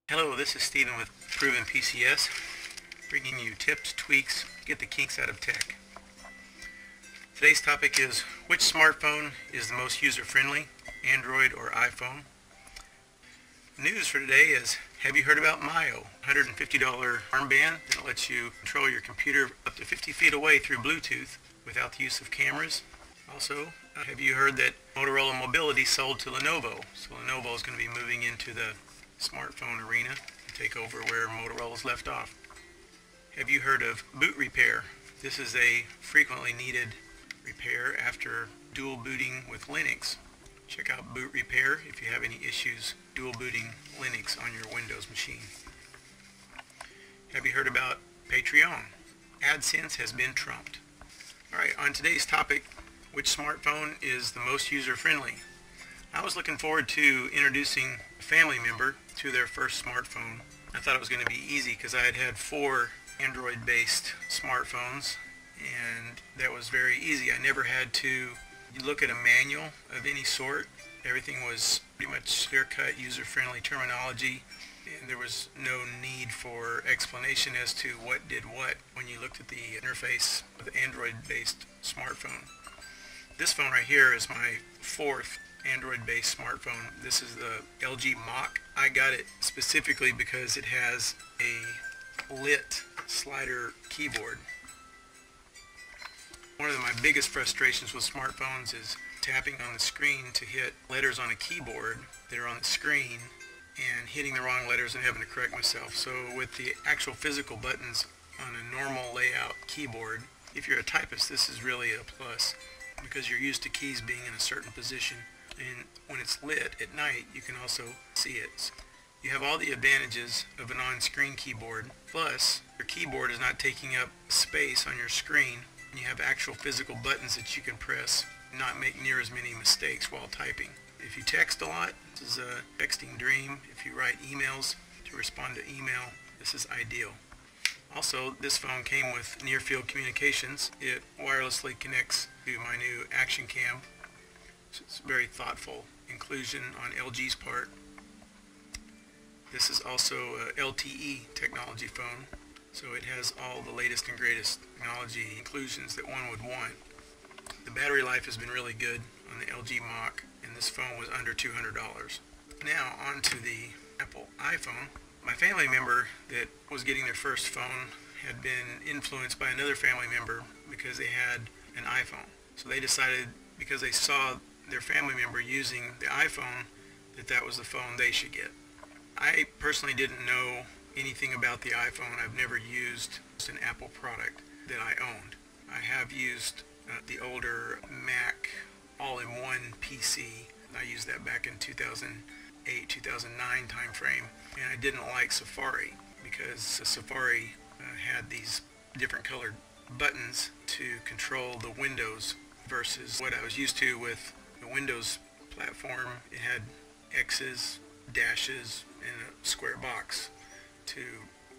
Hello, this is Stephen with Proven PCS, bringing you tips, tweaks, get the kinks out of tech. Today's topic is which smartphone is the most user-friendly, Android or iPhone? News for today is, have you heard about Mio, $150 armband that lets you control your computer up to 50 feet away through Bluetooth without the use of cameras? Also, have you heard that Motorola Mobility sold to Lenovo? So Lenovo is going to be moving into the smartphone arena to take over where Motorola's left off. Have you heard of boot repair? This is a frequently needed repair after dual booting with Linux. Check out boot repair if you have any issues dual booting Linux on your Windows machine. Have you heard about Patreon? AdSense has been trumped. Alright, on today's topic, which smartphone is the most user-friendly? I was looking forward to introducing a family member to their first smartphone. I thought it was going to be easy because I had 4 Android-based smartphones, and that was very easy. I never had to look at a manual of any sort. Everything was pretty much clear-cut, user-friendly terminology, and there was no need for explanation as to what did what when you looked at the interface of the Android-based smartphone. This phone right here is my 4th Android-based smartphone. This is the LG Mach. I got it specifically because it has a lit slider keyboard. One of my biggest frustrations with smartphones is tapping on the screen to hit letters on a keyboard that are on the screen and hitting the wrong letters and having to correct myself. So with the actual physical buttons on a normal layout keyboard, if you're a typist, this is really a plus because you're used to keys being in a certain position. And when it's lit at night, you can also see it. You have all the advantages of an on-screen keyboard, plus your keyboard is not taking up space on your screen. You have actual physical buttons that you can press, not make near as many mistakes while typing. If you text a lot, this is a texting dream. If you write emails to respond to email, this is ideal. Also, this phone came with near-field communications. It wirelessly connects to my new Action Cam. It's a very thoughtful inclusion on LG's part. This is also a LTE technology phone, so it has all the latest and greatest technology inclusions that one would want. The battery life has been really good on the LG Mach, and this phone was under $200. Now on to the Apple iPhone. My family member that was getting their first phone had been influenced by another family member because they had an iPhone. So they decided, because they saw their family member using the iPhone, that was the phone they should get. I personally didn't know anything about the iPhone. I've never used an Apple product that I owned. I have used the older Mac all-in-one PC. I used that back in 2008, 2009 timeframe, and I didn't like Safari because Safari had these different colored buttons to control the windows versus what I was used to with the Windows platform. It had X's, dashes, and a square box to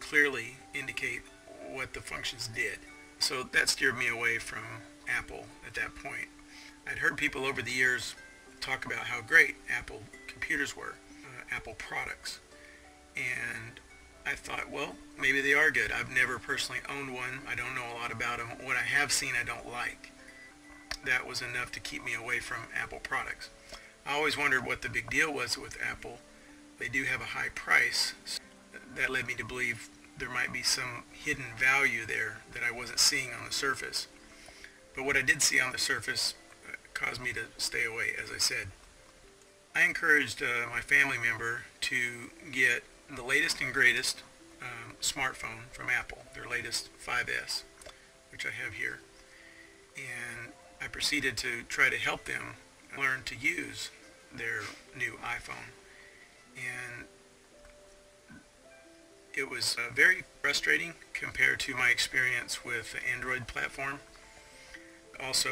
clearly indicate what the functions did. So that steered me away from Apple at that point. I'd heard people over the years talk about how great Apple computers were, Apple products, and I thought, well, maybe they are good. I've never personally owned one. I don't know a lot about them. What I have seen I don't like. That was enough to keep me away from Apple products. I always wondered what the big deal was with Apple. They do have a high price. So that led me to believe there might be some hidden value there that I wasn't seeing on the surface. But what I did see on the surface caused me to stay away, as I said. I encouraged my family member to get the latest and greatest smartphone from Apple, their latest 5S, which I have here. And I proceeded to try to help them learn to use their new iPhone. And it was very frustrating compared to my experience with the Android platform. Also,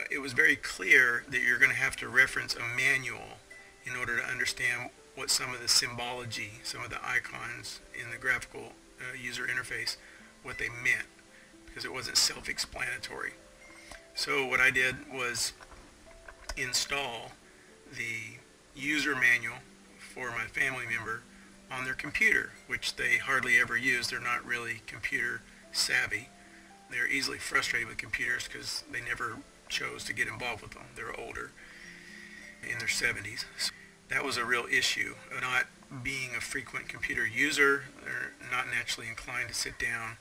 it was very clear that you're going to have to reference a manual in order to understand what some of the symbology, some of the icons in the graphical user interface, what they meant, because it wasn't self-explanatory. So what I did was install the user manual for my family member on their computer, which they hardly ever use. They're not really computer savvy. They're easily frustrated with computers because they never chose to get involved with them. They're older, in their 70s. So that was a real issue. Not being a frequent computer user, they're not naturally inclined to sit down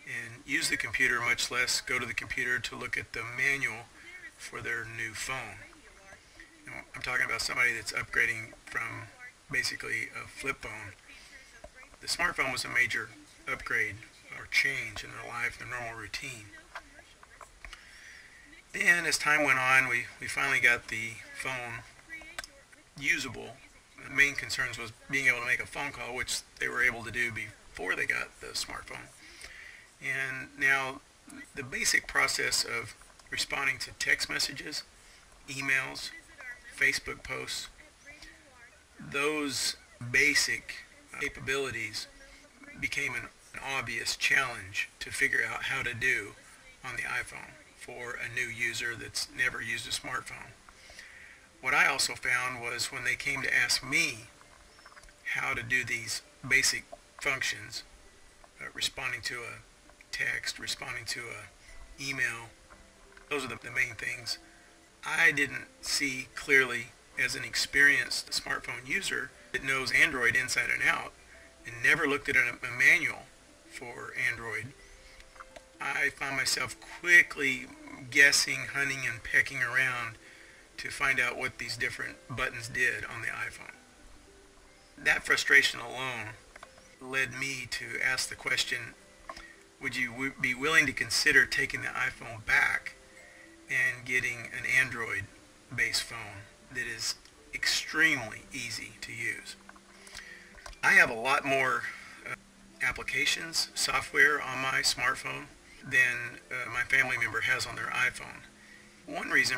and use the computer, much less go to the computer to look at the manual for their new phone. I'm talking about somebody that's upgrading from basically a flip phone. The smartphone was a major upgrade or change in their life, their normal routine. Then as time went on, we finally got the phone usable. The main concerns was being able to make a phone call, which they were able to do before they got the smartphone. And now the basic process of responding to text messages, emails, Facebook posts, those basic capabilities became an obvious challenge to figure out how to do on the iPhone for a new user that's never used a smartphone. What I also found was when they came to ask me how to do these basic functions, responding to a text, responding to a email, those are the main things. I didn't see clearly as an experienced smartphone user that knows Android inside and out and never looked at a manual for Android. I found myself quickly guessing, hunting, and pecking around to find out what these different buttons did on the iPhone. That frustration alone led me to ask the question, would you be willing to consider taking the iPhone back and getting an Android-based phone that is extremely easy to use? I have a lot more applications, software on my smartphone than my family member has on their iPhone. One reason,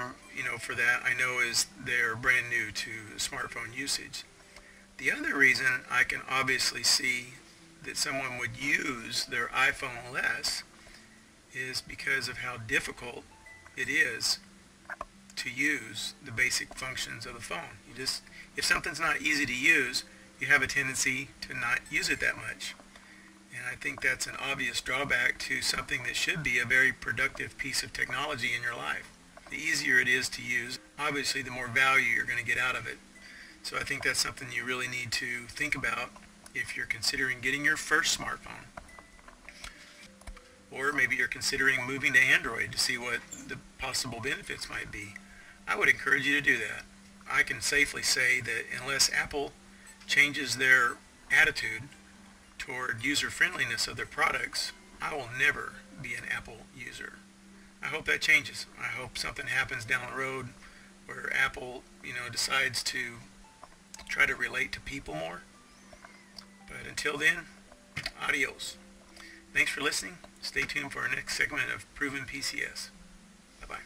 for that I know is they're brand new to smartphone usage. The other reason I can obviously see that someone would use their iPhone less is because of how difficult it is to use the basic functions of the phone. If something's not easy to use, you have a tendency to not use it that much. And I think that's an obvious drawback to something that should be a very productive piece of technology in your life. The easier it is to use, obviously the more value you're going to get out of it. So I think that's something you really need to think about if you're considering getting your first smartphone. Or maybe you're considering moving to Android to see what the possible benefits might be. I would encourage you to do that. I can safely say that unless Apple changes their attitude toward user-friendliness of their products, I will never be an Apple user. I hope that changes. I hope something happens down the road where Apple, decides to try to relate to people more. But until then, adios. Thanks for listening. Stay tuned for our next segment of Proven PCS. Bye-bye.